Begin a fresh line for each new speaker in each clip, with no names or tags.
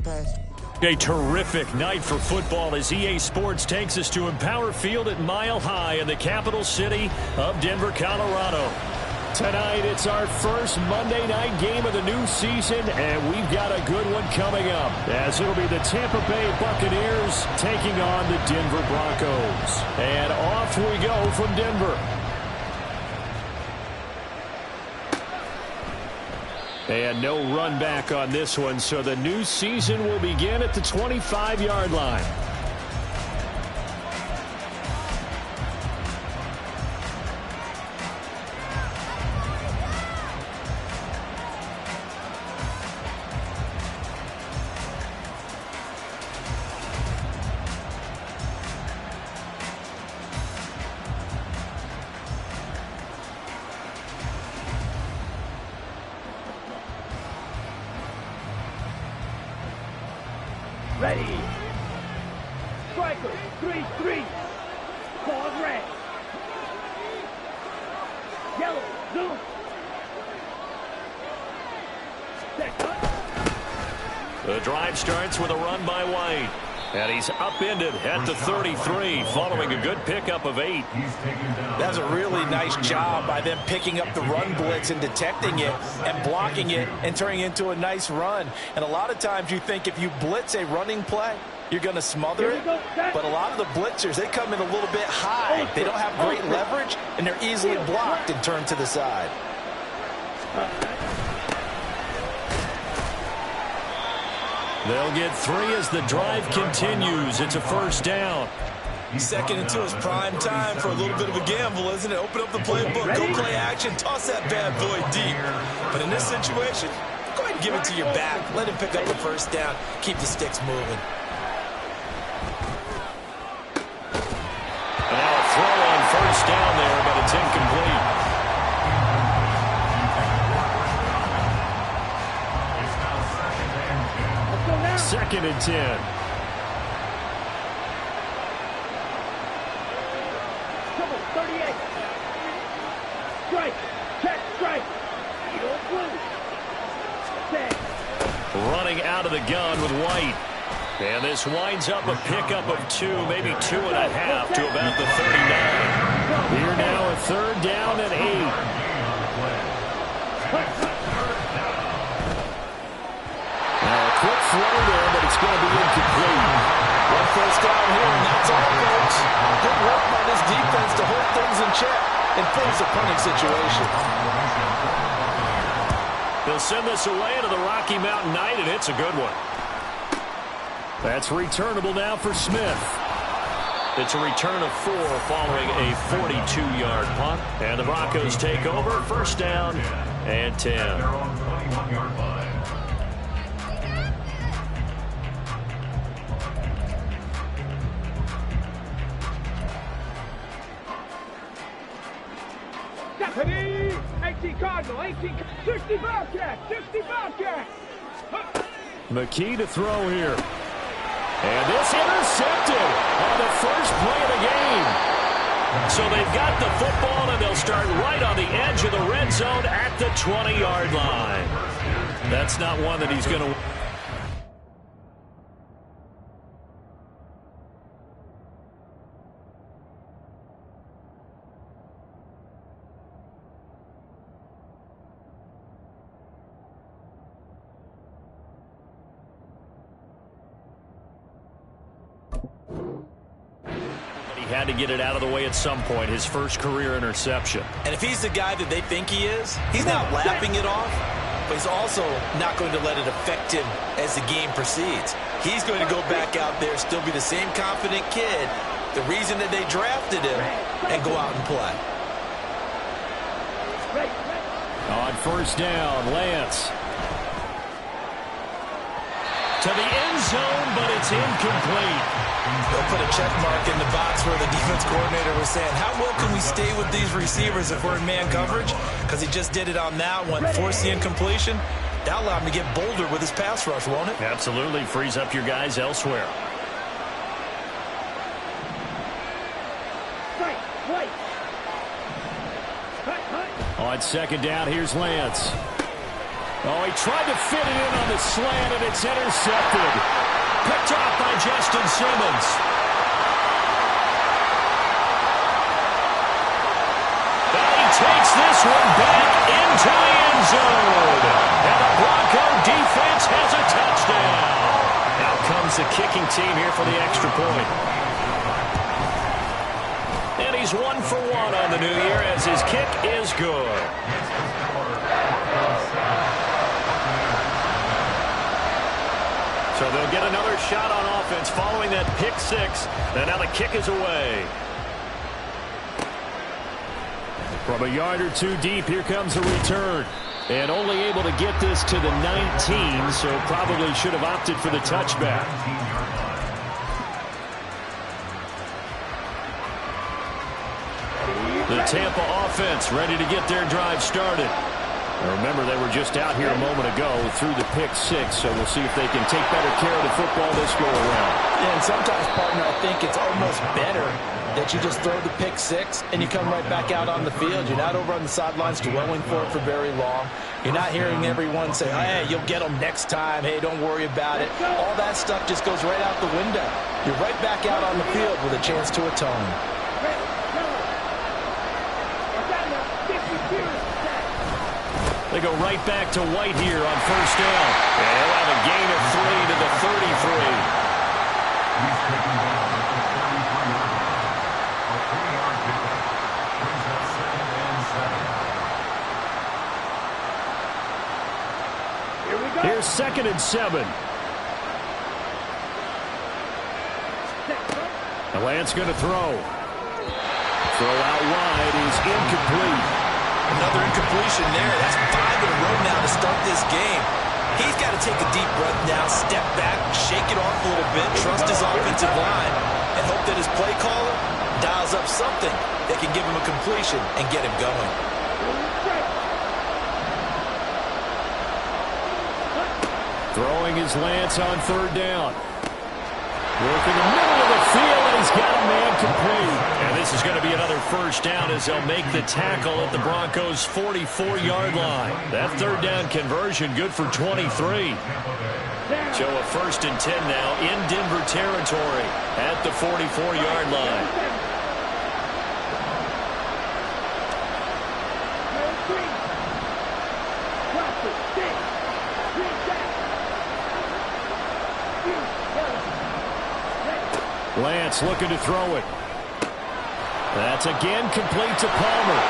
Pass.
A terrific night for football as EA Sports takes us to Empower Field at Mile High in the capital city of Denver, Colorado. Tonight, it's our first Monday night game of the new season, and we've got a good one coming up, as it'll be the Tampa Bay Buccaneers taking on the Denver Broncos. And off we go from Denver. And no run back on this one, so the new season will begin at the 25-yard line.
Ready. Striker, 3-3. Pause red. Yellow, zoom. Set up.
The drive starts with a run by White. And he's upended at the 33 following a good pickup of 8.
That's a really nice job by them picking up the run blitz and detecting it and blocking it and turning it into a nice run. And a lot of times you think if you blitz a running play, you're going to smother it. But a lot of the blitzers, they come in a little bit high. They don't have great leverage, and they're easily blocked and turned to the side.
They'll get 3 as the drive continues. It's a first down.
Second into his prime time for a little bit of a gamble, isn't it? Open up the playbook, go play action, toss that bad boy deep. But in this situation, go ahead and give it to your back. Let him pick up the first down. Keep the sticks moving.
Now a throw on first down there, but it's incomplete. Second and 10.
Trouble, 38. Strike. Check, strike. Set.
Running out of the gun with White. And this winds up a pickup of 2, maybe 2.5 to about the 39. Here now a third down and 8. Quick throw there, but it's going to be incomplete.
One first down here, and that's all, folks. Good work by this defense to hold things in check and force a punting situation.
They'll send this away into the Rocky Mountain Night, and it's a good one. That's returnable now for Smith. It's a return of 4 following a 42-yard punt. And the Broncos take over, first down and 10.
Deputy! 18 Cardinal, 18, 60 Bobcat, 60 Bobcat!
McKee to throw here. And this intercepted on the first play of the game. So they've got the football, and they'll start right on the edge of the red zone at the 20-yard line. That's not one that he's going to... Had to get it out of the way at some point, his first career interception.
And if he's the guy that they think he is, he's not lapping it off, but he's also not going to let it affect him as the game proceeds. He's going to go back out there, still be the same confident kid, the reason that they drafted him, and go out and play.
On first down, Lance. To the end zone, but it's incomplete.
They'll put a check mark in the box where the defense coordinator was saying, how well can we stay with these receivers if we're in man coverage? Because he just did it on that one, forced the incompletion. That'll allow him to get bolder with his pass rush, won't it?
Absolutely. Frees up your guys elsewhere. On second down, here's Lance. Oh, he tried to fit it in on the slant, and it's intercepted. Picked off by Justin Simmons. And he takes this one back into the end zone. And the Bronco defense has a touchdown. Now comes the kicking team here for the extra point. And he's 1 for 1 on the new year as his kick is good. So they'll get another shot on offense following that pick six. And now the kick is away. From a yard or two deep, here comes a return. And only able to get this to the 19, so probably should have opted for the touchback. The Tampa offense ready to get their drive started. Now remember, they were just out here a moment ago through the pick six, so we'll see if they can take better care of the football this go around.
Yeah, and sometimes, partner, I think it's almost better that you just throw the pick six and you come right back out on the field. You're not over on the sidelines dwelling for it for very long. You're not hearing everyone say, hey, you'll get them next time. Hey, don't worry about it. All that stuff just goes right out the window. You're right back out on the field with a chance to atone.
They go right back to White here on first down. And he'll have a gain of 3 to the 33.
He's taken down at the 33-yard line. A 3-yard pickup brings up 2nd and 7.
Here we go.
Here's 2nd and 7. The Lance going to throw. Throw out wide is incomplete.
Another incompletion there. That's 5 in a row now to start this game. He's got to take a deep breath now, step back, shake it off a little bit, trust his offensive line, and hope that his play caller dials up something that can give him a completion and get him going.
Throwing his Lance on 3rd down. Working the middle of the field, and he's got a man complete. And this is going to be another first down as they'll make the tackle at the Broncos' 44-yard line. That 3rd down conversion good for 23. So a 1st and 10 now in Denver territory at the 44-yard line. Lance looking to throw it. That's again complete to Palmer.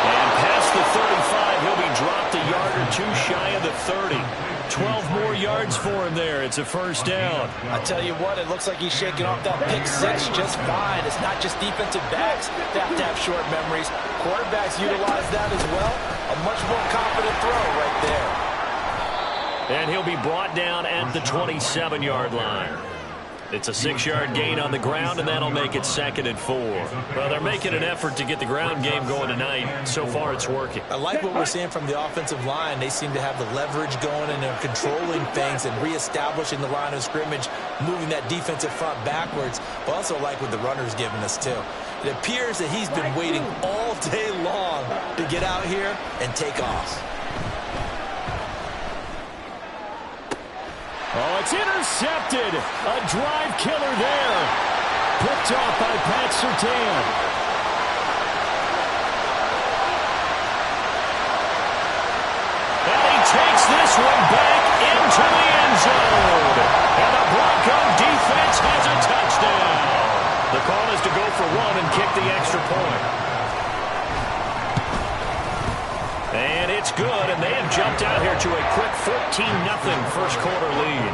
And past the 35, he'll be dropped a yard or two shy of the 30. 12 more yards for him there. It's a first down.
I tell you what, it looks like he's shaking off that pick six just fine. It's not just defensive backs that have to have short memories. Quarterbacks utilize that as well. A much more confident throw right there.
And he'll be brought down at the 27-yard line. It's a 6-yard gain on the ground, and that'll make it 2nd and 4. Well, they're making an effort to get the ground game going tonight. So far, it's working.
I like what we're seeing from the offensive line. They seem to have the leverage going, and they're controlling things and reestablishing the line of scrimmage, moving that defensive front backwards. But also like what the runner's giving us, too. It appears that he's been waiting all day long to get out here and take off.
Oh, it's intercepted. A drive killer there. Picked off by Pat Surtain. And he takes this one back into the end zone. And the Bronco defense has a touchdown. The call is to go for 1 and kick the extra point. And it's good, and they have jumped out here to a quick 14-0 first quarter lead.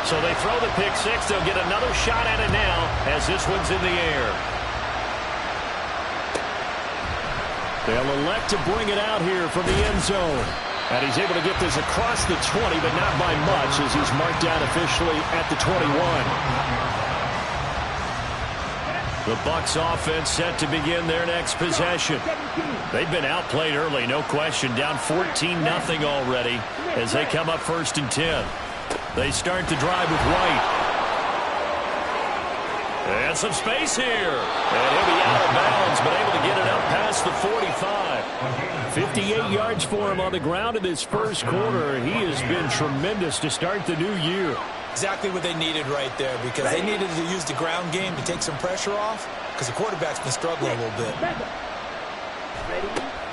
So they throw the pick six. They'll get another shot at it now as this one's in the air. They'll elect to bring it out here from the end zone. And he's able to get this across the 20, but not by much as he's marked down officially at the 21. The Bucs offense set to begin their next possession. They've been outplayed early, no question. Down 14-0 already as they come up 1st and 10. They start the drive with White. And some space here. And he'll be out of bounds, but able to get it up past the 45. 58 yards for him on the ground in this first quarter. He has been tremendous to start the new year.
Exactly what they needed right there, because they needed to use the ground game to take some pressure off, because the quarterback's been struggling a little bit.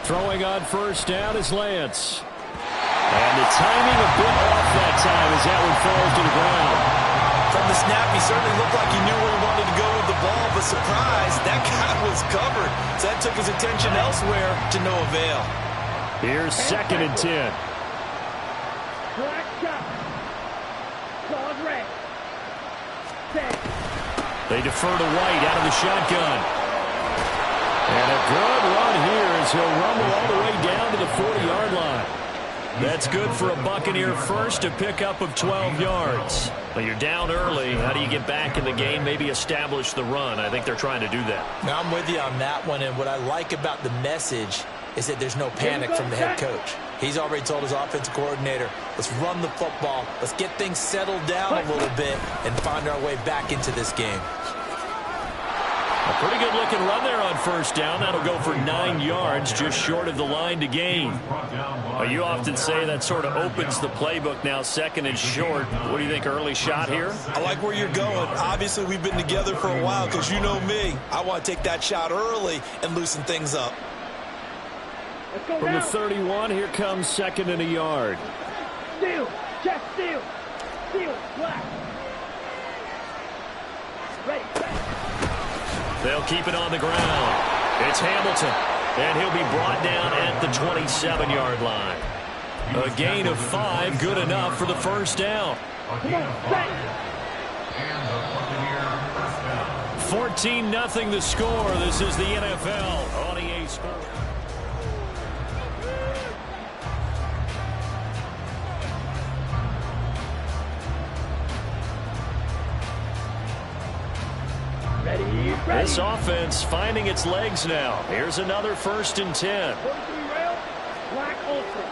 Throwing on first down is Lance. And the timing a bit off that time as that one falls to the ground.
From the snap, he certainly looked like he knew where he wanted to go with the ball, but surprise, that guy was covered. So that took his attention elsewhere to no avail.
Here's 2nd and 10. They defer to White out of the shotgun. And a good run here as he'll rumble all the way down to the 40-yard line. That's good for a Buccaneer first, a pickup of 12 yards. But you're down early. How do you get back in the game, maybe establish the run? I think they're trying to do that.
Now, I'm with you on that one, and what I like about the message is that there's no panic from the head coach. He's already told his offensive coordinator, let's run the football, let's get things settled down a little bit and find our way back into this game.
A pretty good-looking run there on first down. That'll go for 9 yards, just short of the line to gain. You often say that sort of opens the playbook now, 2nd and short. What do you think, early shot here?
I like where you're going. Obviously, we've been together for a while because you know me. I want to take that shot early and loosen things up.
From the 31, here comes 2nd and a yard.
Steal, check, steal, black. Ready.
They'll keep it on the ground. It's Hamilton, and he'll be brought down at the 27-yard line. A gain of 5, good enough for the first down. 14-0 the score. This is the NFL on EA Sports. This offense finding its legs now. Here's another 1st and 10.
Black ultra.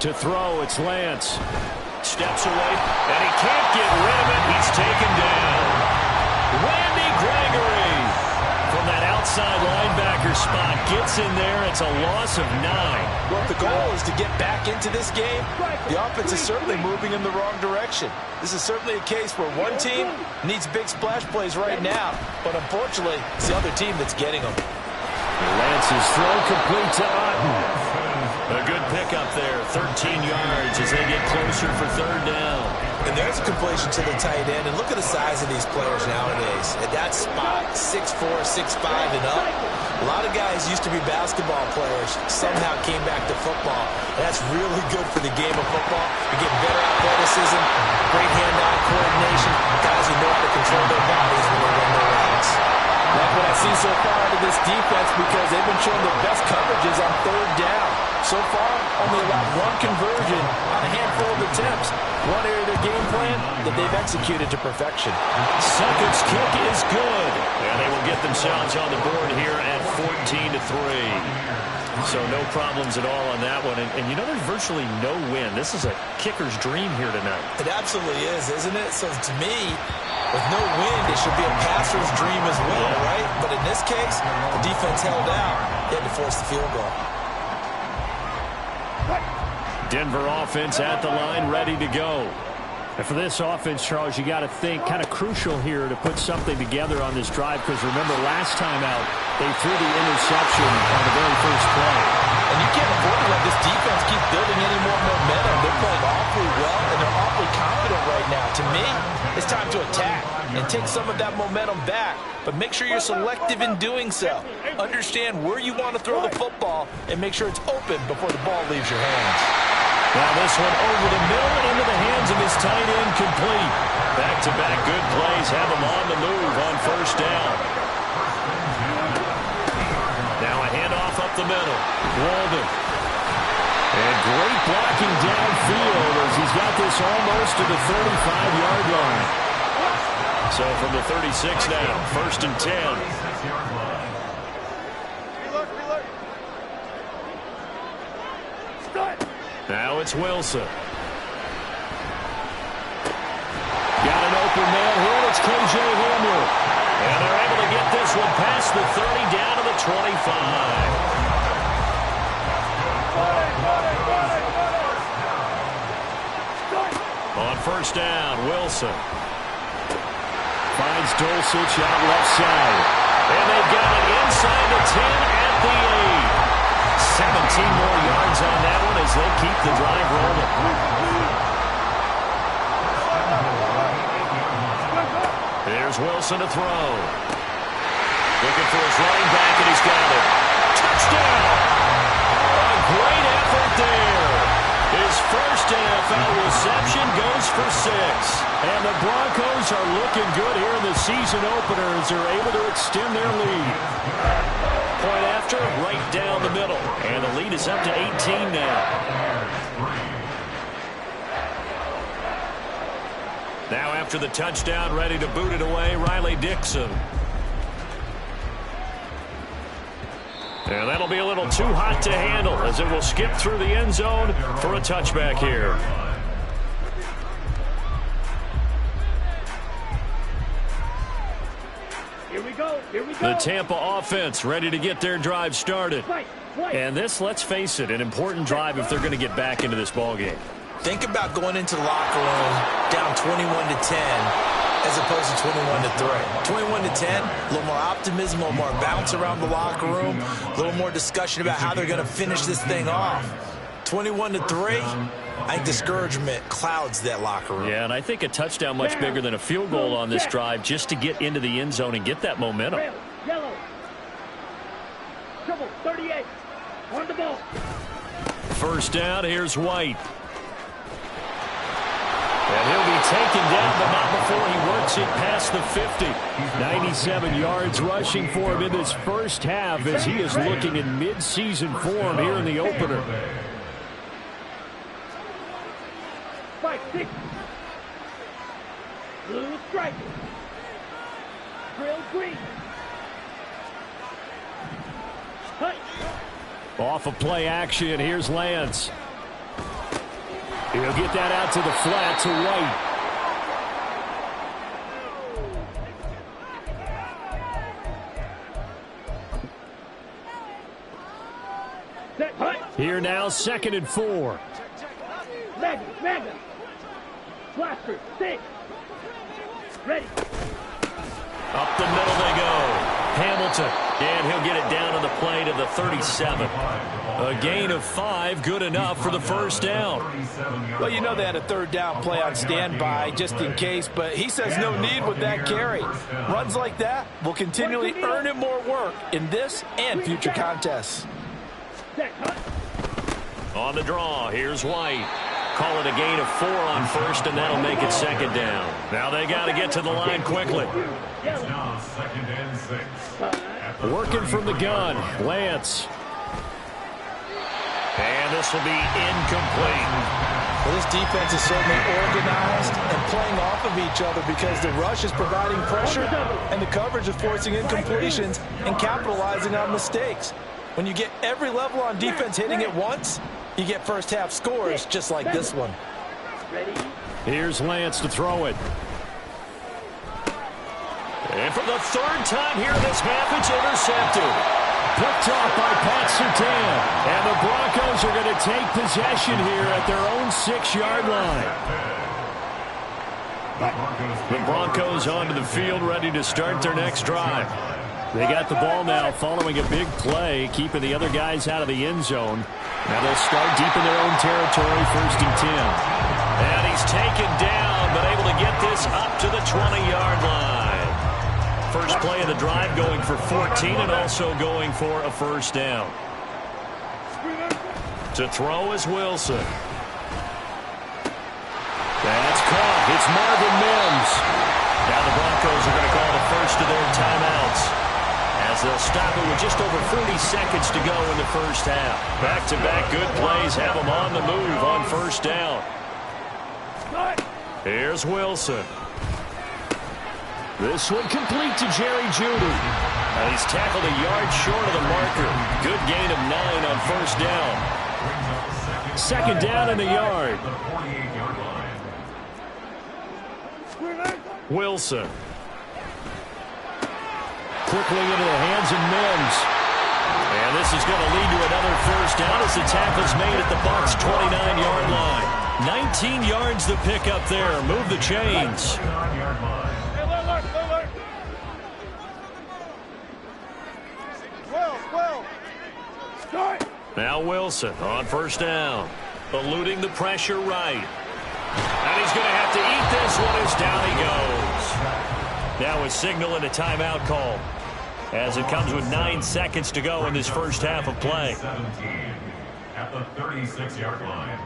To throw, it's Lance. Steps away, and he can't get rid of it. He's taken down. Randy Gregory from that outside linebacker spot gets in there. It's a loss of 9.
Well, if the goal is to get back into this game, the offense is certainly moving in the wrong direction. This is certainly a case where one team needs big splash plays right now, but unfortunately, it's the other team that's getting them.
Lance's throw complete to Otten. A good pickup there, 13 yards as they get closer for 3rd down.
And there's a completion to the tight end, and look at the size of these players nowadays. At that spot, 6'4", 6'5", and up. A lot of guys used to be basketball players, somehow came back to football. And that's really good for the game of football. You get better athleticism, great hand-eye coordination, guys who know how to control their bodies when they run their routes. Like what I've seen so far out of this defense, because they've been showing their best coverages on 3rd down. So far, only allowed 1 conversion on a handful of attempts. One area of their game plan that they've executed to perfection.
Seconds kick is good. And they will get themselves on the board here at 14-3. So no problems at all on that one. And you know, there's virtually no win. This is a kicker's dream here tonight.
It absolutely is, isn't it? So to me, with no win, it should be a passer's dream as well, right? But in this case, the defense held out. They had to force the field goal.
Denver offense at the line, ready to go. And for this offense, Charles, you got to think kind of crucial here to put something together on this drive, because remember, last time out, they threw the interception on the very first play.
And you can't afford to let this defense keep building any more momentum. They're playing awfully well, and they're awfully confident right now. To me, it's time to attack and take some of that momentum back. But make sure you're selective in doing so. Understand where you want to throw the football and make sure it's open before the ball leaves your hands.
Now this one over the middle and into the hands of his tight end, complete. Back-to-back good plays have him on the move on 1st down. Now a handoff up the middle. Walden. And great blocking downfield as he's got this almost to the 35-yard line. So from the 36 now, 1st and 10. Now it's Wilson. Got an open man here. It's K.J. Hamler. And they're able to get this one past the 30 down to the 25. On first down, Wilson. Finds Dulcich out left side. And they've got it inside the 10 at the 8. 17 more yards on that one as they keep the drive rolling. Here's Wilson to throw. Looking for his running back, and he's got it. Touchdown! A great effort there. His first NFL reception goes for 6. And the Broncos are looking good here in the season opener as they're able to extend their lead. Point after, right down the middle. And the lead is up to 18 now. Now after the touchdown, ready to boot it away, Riley Dixon. And that'll be a little too hot to handle as it will skip through the end zone for a touchback here.
Here we go. Here we go.
The Tampa offense ready to get their drive started. And this, let's face it, an important drive if they're going to get back into this ballgame.
Think about going into the locker room down 21-10 as opposed to 21-3. 21-10, a little more optimism, a little more bounce around the locker room, a little more discussion about how they're going to finish this thing off. 21-3, I think discouragement clouds that locker room.
Yeah, and I think a touchdown much bigger than a field goal on this drive just to get into the end zone and get that momentum.
Yellow. Triple 38. On the ball.
First down, here's White. And he'll be taken down, but not before he works it past the 50. 97 yards rushing for him in this first half as he is looking in mid-season form here in the opener.
5-6. Blue stripe. Drill green. Hut.
Off of play action, here's Lance. He'll get that out to the flat to White. Here now, 2nd and 4.
Magna. Blaster, 6. Ready.
Up the middle they go. Hamilton, and he'll get it down to the play to the 37. A gain of 5, good enough for the first down.
Well, you know they had a third down play on standby just in case, but he says no need with that carry. Runs like that will continually earn him more work in this and future contests.
On the draw, here's White. Call it a gain of 4 on first, and that'll make it 2nd down. Now they got to get to the line quickly.
It's now 2nd and 6.
Working from the gun, Lance. And this will be incomplete.
Well, this defense is certainly organized and playing off of each other because the rush is providing pressure and the coverage is forcing incompletions and capitalizing on mistakes. When you get every level on defense hitting at once, you get first half scores just like this one.
Here's Lance to throw it. And for the 3rd time here this half, it's intercepted. Picked off by Pat Surtain. And the Broncos are going to take possession here at their own 6-yard line. The Broncos onto the field ready to start their next drive. They got the ball now following a big play, keeping the other guys out of the end zone. Now they'll start deep in their own territory, 1st and 10. And he's taken down, but able to get this up to the 20-yard line. First play of the drive going for 14 and also going for a first down. To throw is Wilson. That's caught. It's Marvin Mims. Now the Broncos are going to call the first of their timeouts as they'll stop it with just over 40 seconds to go in the first half. Back-to-back good plays have them on the move on first down. Here's Wilson. This one complete to Jerry Jeudy. And he's tackled a yard short of the marker. Good gain of 9 on first down. Second down in the yard.
The 48-yard line.
Wilson. Quickly into the hands of Mims. And this is going to lead to another first down as the tackle's made at the Bucs' 29-yard line. 19 yards the pick up there. Move the chains.
39-yard line.
Now Wilson on first down. Eluding the pressure right. And he's going to have to eat this one as down he goes. Now a signal and a timeout call, as it comes with 9 seconds to go in this first half of play.
17 at the 36-yard line.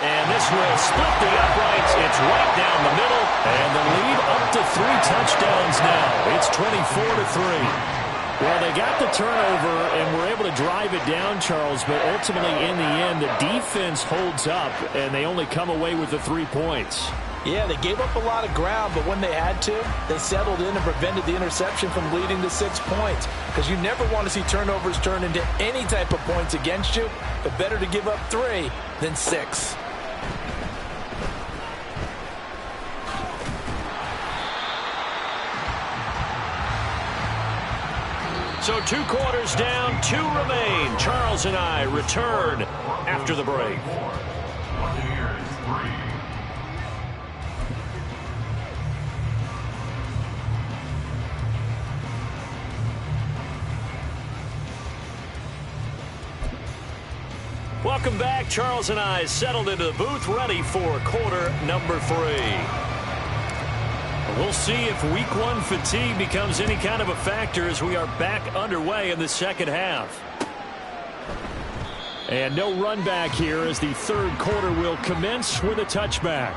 And this will split the uprights. It's right down the middle. And the lead up to 3 touchdowns now. It's 24-3. Well, they got the turnover and were able to drive it down, Charles, but ultimately in the end, the defense holds up, and they only come away with the 3 points.
Yeah, they gave up a lot of ground, but when they had to, they settled in and prevented the interception from leading to 6 points. Because you never want to see turnovers turn into any type of points against you, but better to give up 3 than 6.
So 2 quarters down, 2 remain. Charles and I return after the break.
Buccaneers 3.
Welcome back. Charles and I settled into the booth, ready for quarter number 3. We'll see if week 1 fatigue becomes any kind of a factor as we are back underway in the second half. And no run back here as the third quarter will commence with a touchback.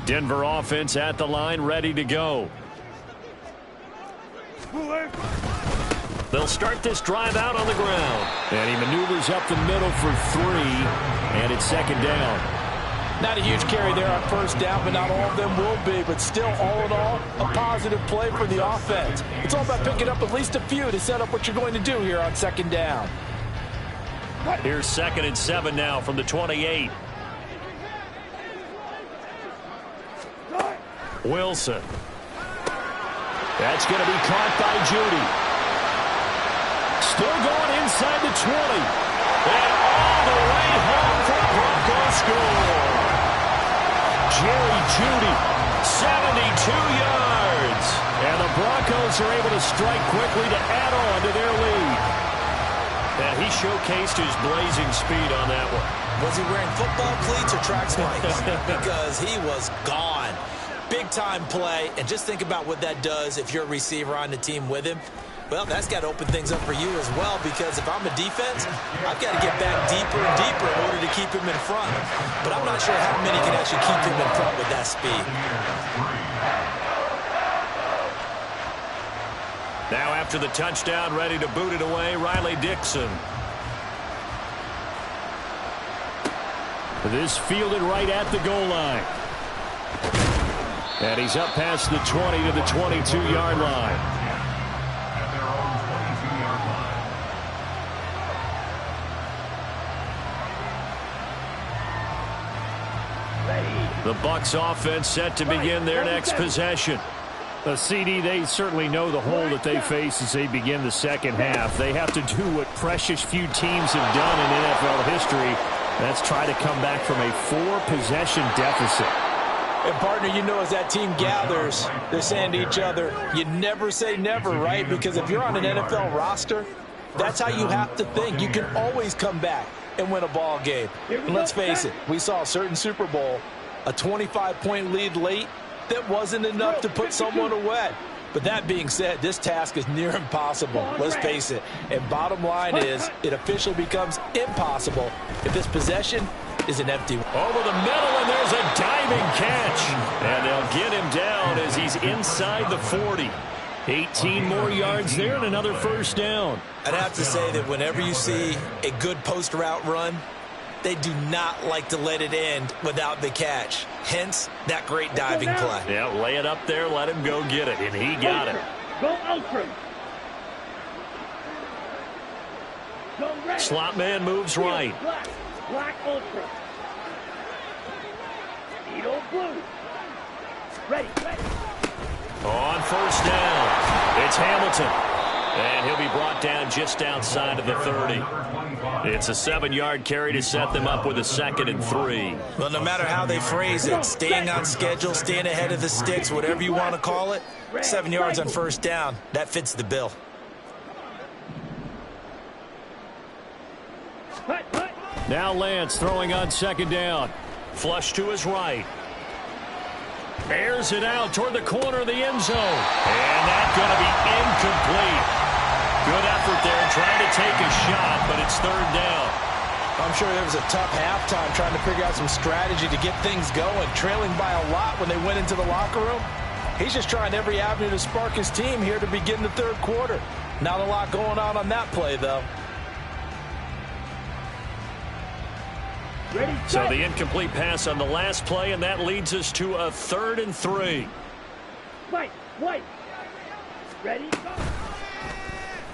Denver offense at the line, ready to go. They'll start this drive out on the ground. And he maneuvers up the middle for 3, and it's second down.
Not a huge carry there on first down, but not all of them will be. But still, all in all, a positive play for the offense. It's all about picking up at least a few to set up what you're going to do here on second down.
Here's 2nd and 7 now from the 28. Wilson. That's going to be caught by Judy. Still going inside the 20. And all the way home for a Broncos score. Jerry Judy, 72 yards. And the Broncos are able to strike quickly to add on to their lead. And he showcased his blazing speed on that one.
Was he wearing football cleats or track spikes? Because he was gone. Big-time play, and just think about what that does if you're a receiver on the team with him. Well, that's got to open things up for you as well, because if I'm a defense, I've got to get back deeper and deeper in order to keep him in front. But I'm not sure how many can actually keep him in front with that speed.
Now after the touchdown, ready to boot it away, Riley Dixon. This fielded right at the goal line. And he's up past the 20 to the 22-yard line.
At their own 22-yard line.
The Bucs offense set to begin their next possession. CD, they certainly know the hole that they face as they begin the second half. They have to do what precious few teams have done in NFL history. That's try to come back from a 4-possession deficit.
And, partner, you know, as that team gathers, they're saying to each other, you never say never, right? Because if you're on an NFL roster, that's how you have to think. You can always come back and win a ball game. And let's face it, we saw a certain Super Bowl, a 25-point lead late, that wasn't enough to put someone away. But that being said, this task is near impossible. Let's face it. And bottom line is, it officially becomes impossible if this possession
is an empty one.
Over the middle, and there's a diving catch. And they'll get him down as he's inside the 40. 18 more yards there and another first down.
I'd have to say that whenever you see a good post route run, they do not like to let it end without the catch. Hence, that great diving play.
Yeah, lay it up there, let him go get it, and he got it.
Go ultra. Go red.
Slot man moves right.
Black. Black ultra. Speedo blue. Ready.
On first down, it's Hamilton. And he'll be brought down just outside of the 30. It's a 7-yard carry to set them up with a 2nd and 3.
Well, no matter how they phrase it, staying on schedule, staying ahead of the sticks, whatever you want to call it, 7 yards on first down, that fits the bill.
Now Lance throwing on 2nd down. Flush to his right. Airs it out toward the corner of the end zone. And that's going to be incomplete. Good effort there trying to take a shot, but it's 3rd down.
I'm sure there was a tough halftime trying to figure out some strategy to get things going, trailing by a lot when they went into the locker room. He's just trying every avenue to spark his team here to begin the 3rd quarter. Not a lot going on that play, though.
So the incomplete pass on the last play, and that leads us to a 3rd and 3.
White. Ready, go.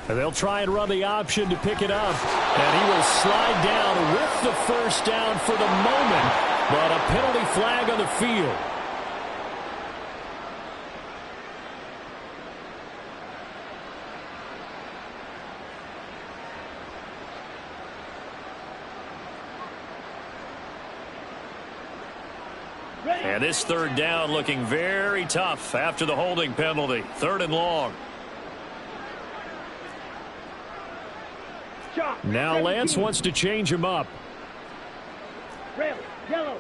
And they'll try and run the option to pick it up. And he will slide down with the first down for the moment, but a penalty flag on the field. And this 3rd down looking very tough after the holding penalty. 3rd and long. Now Lance wants to change him up.
Red, yellow.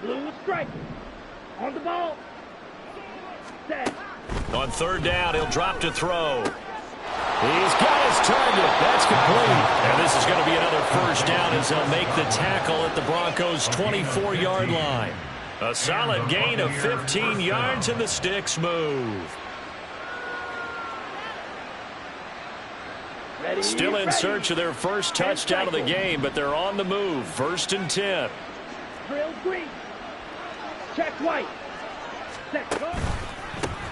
Blue is striking. On the ball. Set.
On 3rd down, he'll drop to throw. He's got his target. That's complete. And this is going to be another first down as they'll make the tackle at the Broncos' 24-yard line. A solid gain of 15 yards, and the sticks move. Still in search of their first touchdown of the game, but they're on the move. 1st and 10.
Drill green. Check white. Set. Go.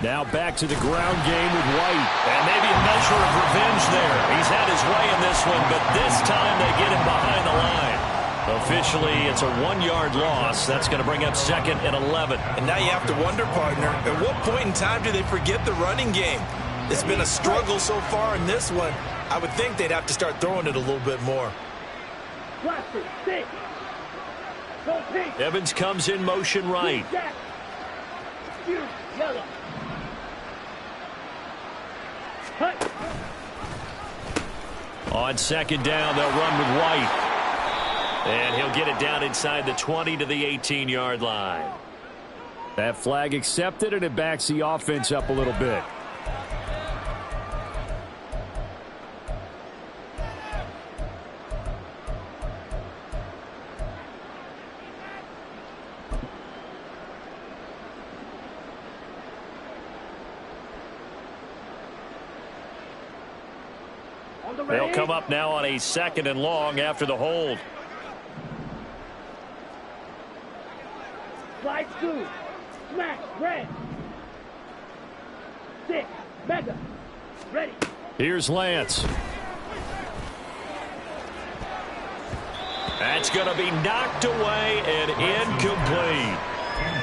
Now back to the ground game with White. And maybe a measure of revenge there. He's had his way in this one, but this time they get him behind the line. Officially, it's a 1-yard loss. That's going to bring up 2nd and 11.
And now you have to wonder, partner, at what point in time do they forget the running game? It's been a struggle so far in this one. I would think they'd have to start throwing it a little bit more.
Blaster, six. Go pink.
Evans comes in motion right.
Yellow. Cut.
On 2nd down, they'll run with White. And he'll get it down inside the 20 to the 18-yard line. That flag accepted, and it backs the offense up a little bit. They'll come up now on a 2nd and long after the hold.
Slide 2. Smash. Red. 6. Mega. Ready.
Here's Lance. That's going to be knocked away and incomplete.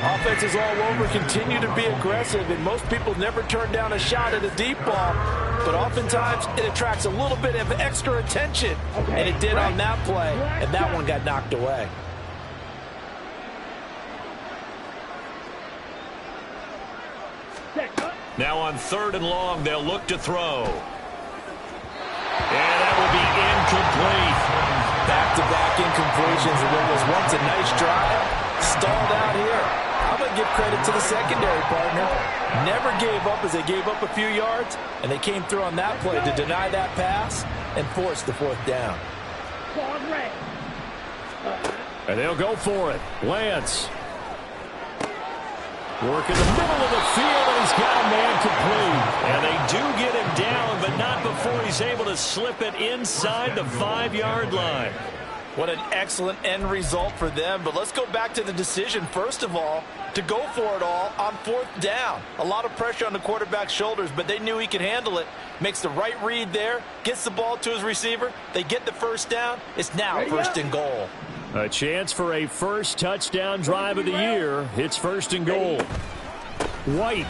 Offense is all over, continue to be aggressive, and most people never turn down a shot at a deep ball, but oftentimes it attracts a little bit of extra attention, and it did on that play, and that one got knocked away.
Now on 3rd and long, they'll look to throw. And that will be incomplete.
Back-to-back incompletions, and what was once a nice drive, stalled out here. I'm going to give credit to the secondary, partner.
Never gave up as they gave up a few yards, and they came through on that play to deny that pass and force the 4th down.
And they'll go for it. Lance. Work in the middle of the field, and he's got a man complete. And they do get him down, but not before he's able to slip it inside the 5-yard line.
What an excellent end result for them. But let's go back to the decision, first of all, to go for it all on 4th down. A lot of pressure on the quarterback's shoulders, but they knew he could handle it. Makes the right read there, gets the ball to his receiver. They get the 1st down. It's now 1st and goal.
A chance for a first touchdown drive of the year. It's 1st and goal. White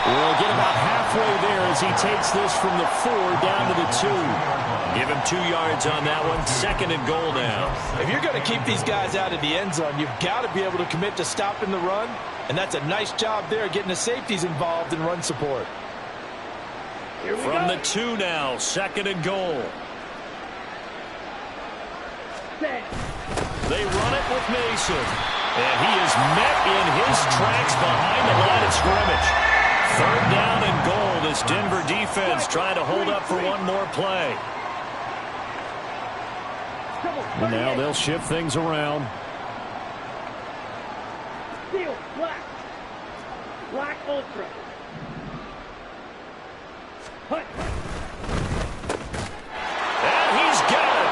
will get about halfway there as he takes this from the 4 down to the 2. Give him 2 yards on that one. 2nd and goal now.
If you're going to keep these guys out of the end zone, you've got to be able to commit to stopping the run, and that's a nice job there getting the safeties involved in run support.
From the 2 now, 2nd and goal. They run it with Mason. And he is met in his tracks behind the line of scrimmage. 3rd down and goal. This Denver defense trying to hold up for one more play. And now they'll shift things around.
Steel, black. Black ultra. Hut.
And he's got it.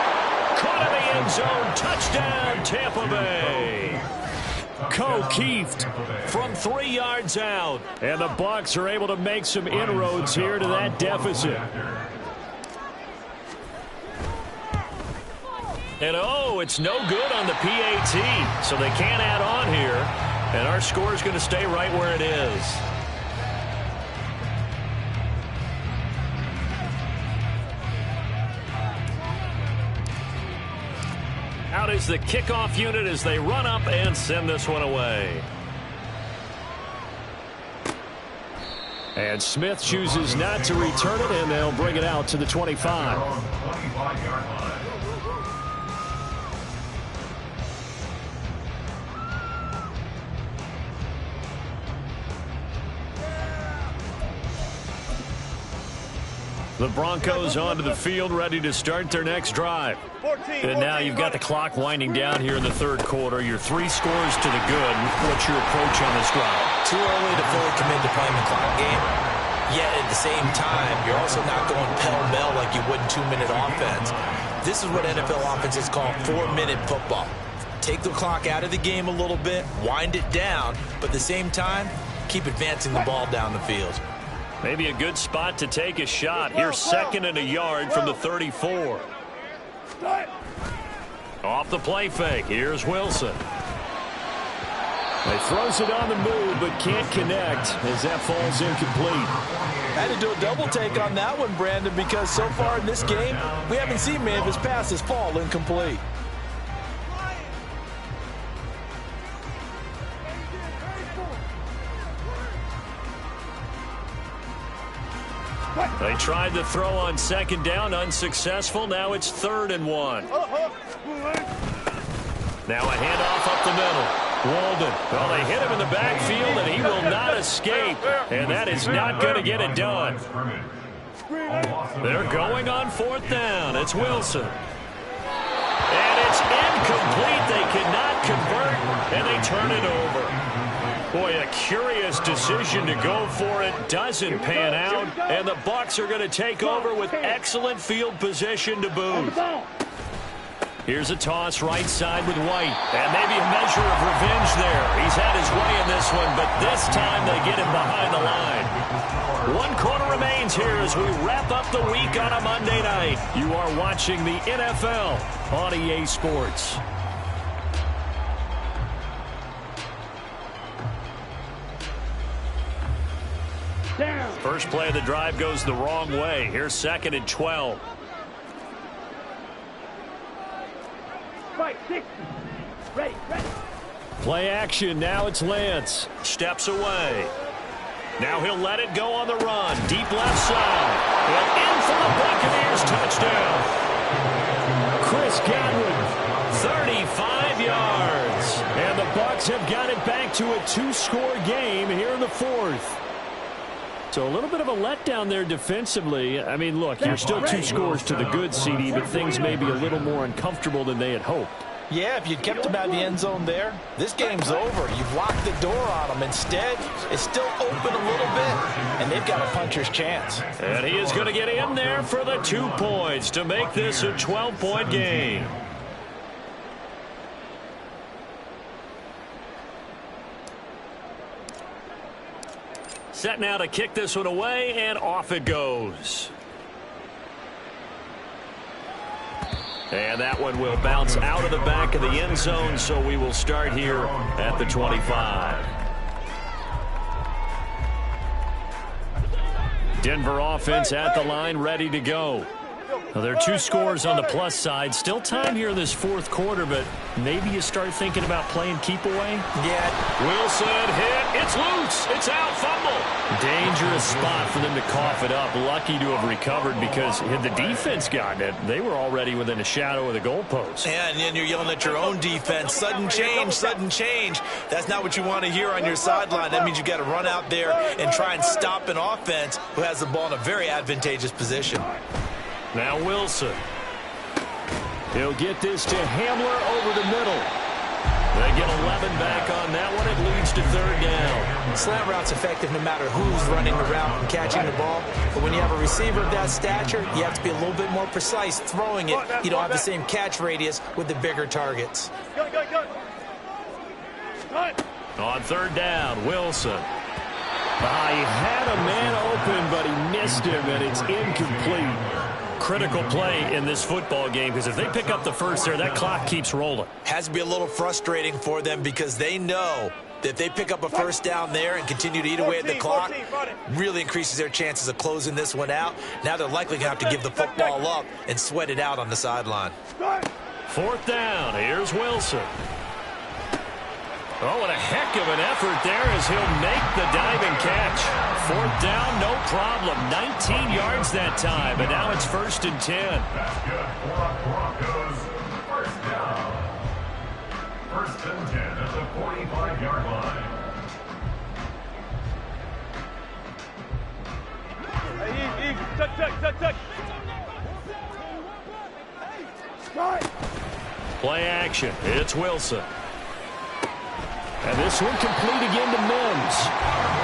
Caught in the end zone. Touchdown, Tampa Bay. O'Keefe from 3 yards out. And the Bucs are able to make some inroads here to that deficit. And oh, it's no good on the PAT. So they can't add on here. And our score is going to stay right where it is. Out is the kickoff unit as they run up and send this one away. And Smith chooses not to return it, and they'll bring it out to the 25. The Broncos onto the field, ready to start their next drive. And now you've got the clock winding down here in the 3rd quarter. You're 3 scores to the good. What's your approach on this drive?
Too early to fully commit to playing the clock game. Yet at the same time, you're also not going pell-mell like you would in 2-minute offense. This is what NFL offenses call 4-minute football. Take the clock out of the game a little bit, wind it down, but at the same time, keep advancing the ball down the field.
Maybe a good spot to take a shot. Here's 2nd and a yard from the 34. Off the play fake. Here's Wilson. He throws it on the move, but can't connect as that falls incomplete.
I had to do a double take on that one, Brandon, because so far in this game, we haven't seen many of his passes fall incomplete.
They tried to throw on 2nd down, unsuccessful. Now it's 3rd and 1. Now a handoff up the middle. Walden. Well, they hit him in the backfield, and he will not escape. And that is not going to get it done. They're going on 4th down. It's Wilson. And it's incomplete. They cannot convert, and they turn it over. Boy, a curious decision to go for it. Doesn't pan out, and the Bucs are going to take over with excellent field position to boot. Here's a toss right side with White, and maybe a measure of revenge there. He's had his way in this one, but this time they get him behind the line. 1 quarter remains here as we wrap up the week on a Monday night. You are watching the NFL on EA Sports. First play of the drive goes the wrong way. Here's 2nd and 12.
Right, 60. Ready.
Play action. Now it's Lance. Steps away. Now he'll let it go on the run. Deep left side. And in for the Buccaneers touchdown. Chris Godwin, 35 yards. And the Bucs Bulldogs have got it back to a 2-score game here in the fourth. So a little bit of a letdown there defensively. I mean, look, you're still 2 scores to the good, CD, but things may be a little more uncomfortable than they had hoped.
Yeah, if you'd kept them out of the end zone there, this game's over. You've locked the door on them. Instead, it's still open a little bit, and they've got a puncher's chance.
And he is going to get in there for the 2 points to make this a 12-point game. Set now to kick this one away, and off it goes. And that one will bounce out of the back of the end zone, so we will start here at the 25. Denver offense at the line, ready to go. Well, there are 2 scores on the plus side. Still time here in this fourth quarter, but maybe you start thinking about playing keep away.
Yeah.
Wilson hit. It's loose. It's out. Fumble. Dangerous spot for them to cough it up. Lucky to have recovered because had the defense gotten it, they were already within a shadow of the goalpost.
Yeah, and then you're yelling at your own defense. Sudden change, sudden change. That's not what you want to hear on your sideline. That means you got to run out there and try and stop an offense who has the ball in a very advantageous position.
Now Wilson. He'll get this to Hamler over the middle. They get 11 back on that one. It leads to third down.
Slant route's effective no matter who's running the route and catching the ball. But when you have a receiver of that stature, you have to be a little bit more precise throwing it. You don't have the same catch radius with the bigger targets.
On third down, Wilson. He had a man open, but he missed him, and it's incomplete. Critical play in this football game, because if they pick up the first there, that clock keeps rolling.
Has to be a little frustrating for them because they know that if they pick up a first down there and continue to eat away at the clock, really increases their chances of closing this one out. Now they're likely going to have to give the football up and sweat it out on the sideline.
Fourth down. Here's Wilson. Oh, what a heck of an effort there as he'll make the diving catch. Fourth down, no problem. 19 yards that time, but now it's 1st and 10.
That's good for our Broncos. First down. 1st and 10 at the 45-yard line.
Play action. It's Wilson. And this one complete again to Mims.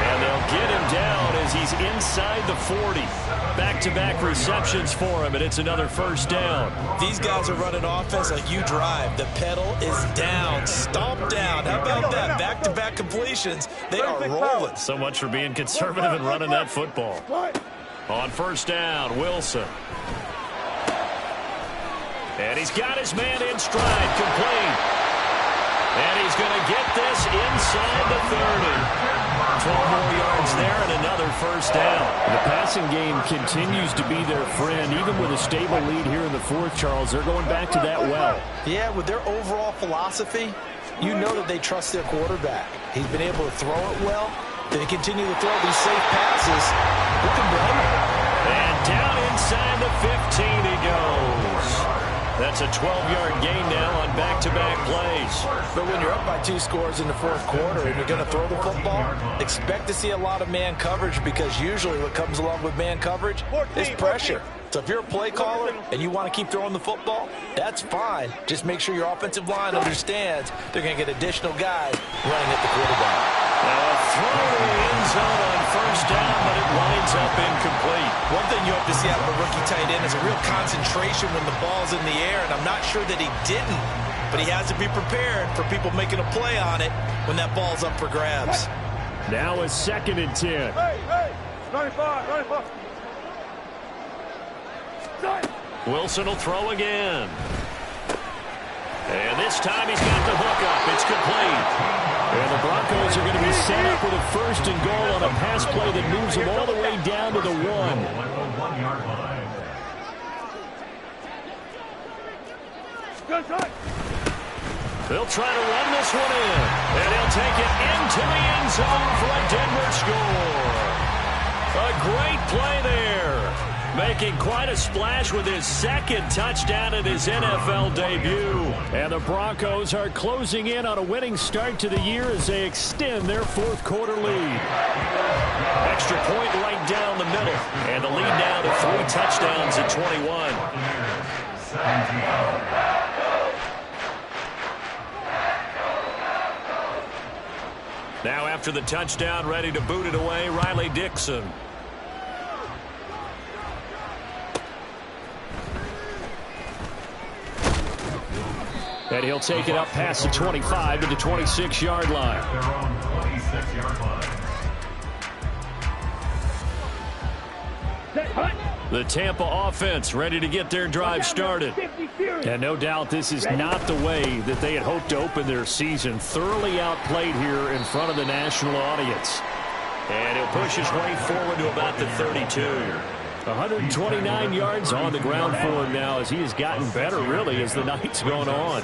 And they'll get him down as he's inside the 40. Back-to-back receptions for him, and it's another first down.
These guys are running offense like you drive. The pedal is down, stomp down. How about that? Back-to-back completions. They are rolling.
So much for being conservative and running that football. On first down, Wilson. And he's got his man in stride, complete. And he's going to get this inside the 30. 12 more yards there and another first down. The passing game continues to be their friend. Even with a stable lead here in the fourth, Charles, they're going back to that well.
Yeah, with their overall philosophy, you know that they trust their quarterback. He's been able to throw it well. They continue to throw these safe passes. Who can blame him?
And down inside the 15 he goes. That's a 12-yard gain now on back-to-back plays.
But when you're up by 2 scores in the fourth quarter and you're going to throw the football, expect to see a lot of man coverage because usually what comes along with man coverage is pressure. So if you're a play caller and you want to keep throwing the football, that's fine. Just make sure your offensive line understands they're going to get additional guys running at the quarterback.
Now a throw to the end zone on first down, but it winds up incomplete.
One thing you hope to see out of a rookie tight end is a real concentration when the ball's in the air, and I'm not sure that he didn't, but he has to be prepared for people making a play on it when that ball's up for grabs.
Now a 2nd and 10.
Hey, 95.
Wilson will throw again. And this time he's got the hook up. It's complete. And the Broncos are going to be set up with a 1st and goal on a pass play that moves them all the way down to the 1. They'll try to run this one in. And he'll take it into the end zone for a Denver score. A great play there. making quite a splash with his second touchdown in his NFL debut. And the Broncos are closing in on a winning start to the year as they extend their fourth quarter lead. Extra point right down the middle. And the lead now to 3 touchdowns at 21. Now after the touchdown, ready to boot it away, Riley Dixon. And he'll take it up past the 25 to the 26-yard line.
Their own 26-yard line.
The Tampa offense ready to get their drive started. And no doubt this is not the way that they had hoped to open their season. Thoroughly outplayed here in front of the national audience. And he'll push his way forward to about the 32. 129 yards on the ground for him now as he has gotten better, really, as the night's gone on.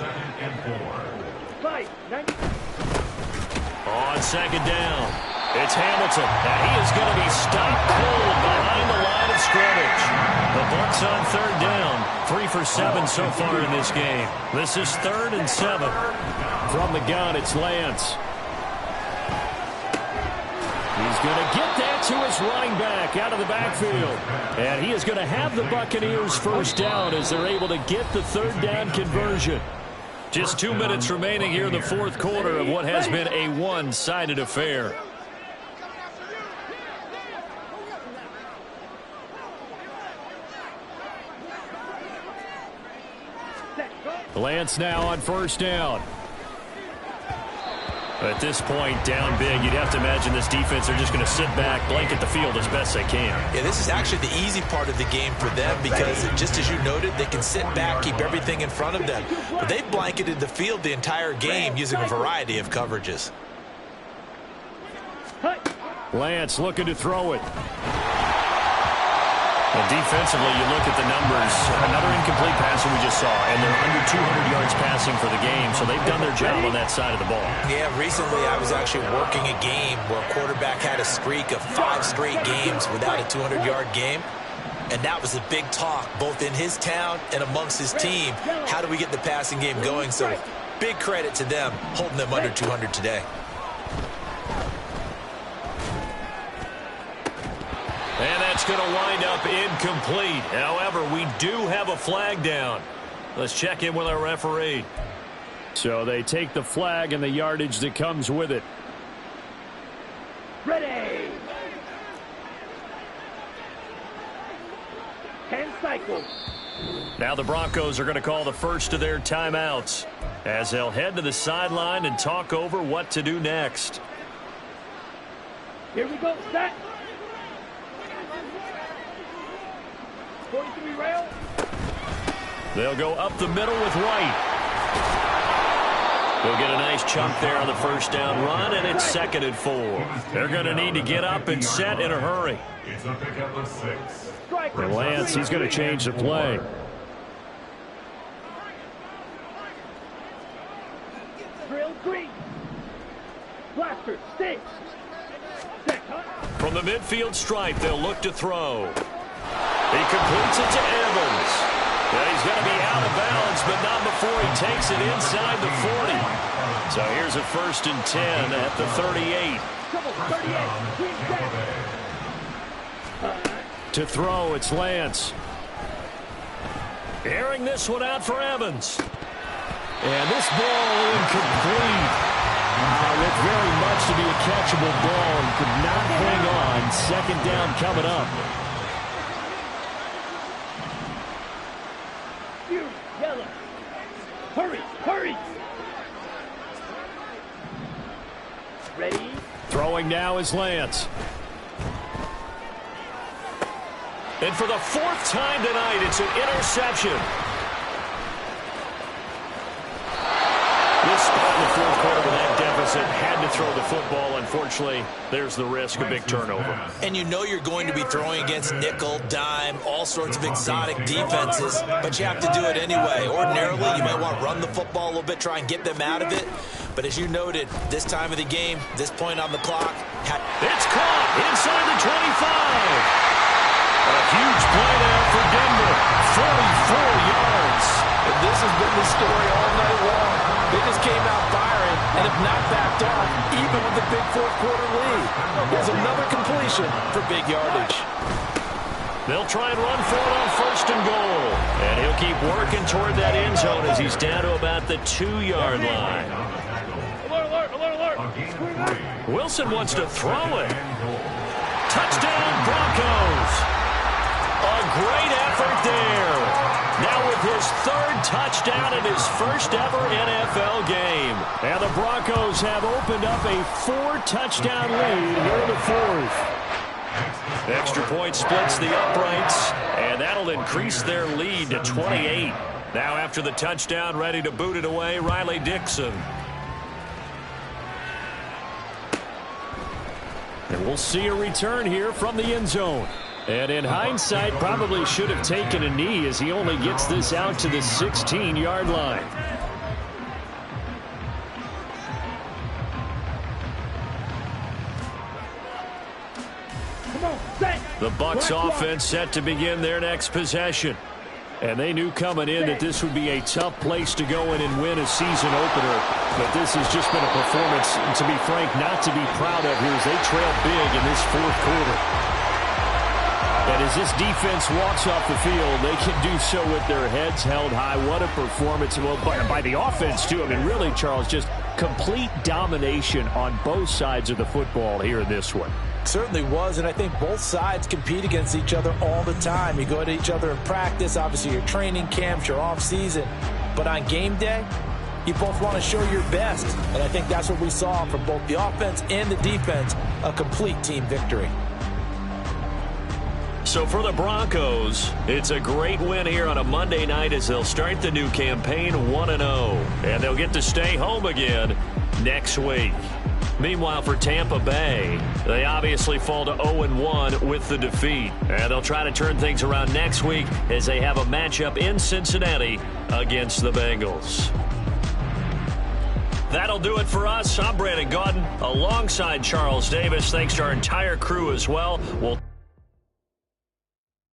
On second down, it's Hamilton. And he is going to be stopped cold behind the line of scrimmage. The Bucs on third down. 3 for 7 so far in this game. This is 3rd and 7. From the gun, it's Lance. He's going to get that to his running back out of the backfield. And he is going to have the Buccaneers first down as they're able to get the third down conversion. Just 2 minutes remaining here in the fourth quarter of what has been a one-sided affair. Lance now on first down. At this point, down big, you'd have to imagine this defense are just going to sit back, blanket the field as best they can.
Yeah, this is actually the easy part of the game for them because, just as you noted, they can sit back, keep everything in front of them. But they've blanketed the field the entire game using a variety of coverages.
Lance looking to throw it. And defensively, you look at the numbers. Another incomplete passer we just saw, and they're under 200 yards passing for the game, so they've done their job on that side of the ball.
Yeah, recently I was actually working a game where a quarterback had a streak of 5 straight games without a 200-yard game, and that was a big talk, both in his town and amongst his team. How do we get the passing game going? So big credit to them, holding them under 200 today.
And that's going to wind up incomplete. However, we do have a flag down. Let's check in with our referee. So they take the flag and the yardage that comes with it.
Ready. 10 cycles.
Now the Broncos are going to call the first of their timeouts as they'll head to the sideline and talk over what to do next.
Here we go, set. 43 rail.
They'll go up the middle with White. They'll get a nice chunk there on the first down run, and it's 2nd and 4. They're going to need to get up and set in a hurry.
It's a pickup of 6.
And Lance, he's going to change the play.
Drill 3. Blaster, sticks.
From the midfield stripe, they'll look to throw. He completes it to Evans. And he's going to be out of bounds, but not before he takes it inside the 40. So here's a 1st and 10 at the 38. To throw, it's Lance. Airing this one out for Evans. And this ball incomplete. Looked very much to be a catchable ball and could not hang on. 2nd down coming up.
Yellow. Hurry, hurry. Ready.
Throwing now is Lance. And for the 4th time tonight, it's an interception. This spot in the 4th quarter with that deficit had to throw the football. Unfortunately, there's the risk of big turnover.
And you know you're going to be throwing against nickel, dime, all sorts of exotic defenses, but you have to do it anyway. Ordinarily, you might want to run the football a little bit, try and get them out of it. But as you noted, this time of the game, this point on the clock.
It's caught inside the 25. A huge play there for Denver. 44 yards.
And this has been the story all night long. They just came out firing and have not backed off, even with the big fourth-quarter lead. Here's another completion for big yardage.
They'll try and run for it on 1st and goal. And he'll keep working toward that end zone as he's down to about the 2-yard line.
Alert, alert, alert.
Wilson wants to throw it. Touchdown, Broncos. A great effort there. Now with his 3rd touchdown in his first ever NFL game. And the Broncos have opened up a 4-touchdown lead here in the 4th. Extra point splits the uprights, and that'll increase their lead to 28. Now after the touchdown, ready to boot it away, Riley Dixon. And we'll see a return here from the end zone. And in hindsight, probably should have taken a knee as he only gets this out to the 16-yard line. The Bucs offense set to begin their next possession. And they knew coming in that this would be a tough place to go in and win a season opener. But this has just been a performance, to be frank, not to be proud of here as they trail big in this 4th quarter. And as this defense walks off the field, they can do so with their heads held high. What a performance. Well, by the offense, too. I mean, really, Charles, just complete domination on both sides of the football here in this one.
Certainly was, and I think both sides compete against each other all the time. You go at each other in practice, obviously your training camps, your off-season. But on game day, you both want to show your best. And I think that's what we saw from both the offense and the defense, a complete team victory.
So for the Broncos, it's a great win here on a Monday night as they'll start the new campaign 1-0. And they'll get to stay home again next week. Meanwhile, for Tampa Bay, they obviously fall to 0-1 with the defeat. And they'll try to turn things around next week as they have a matchup in Cincinnati against the Bengals. That'll do it for us. I'm Brandon Gaudin alongside Charles Davis. Thanks to our entire crew as well. We'll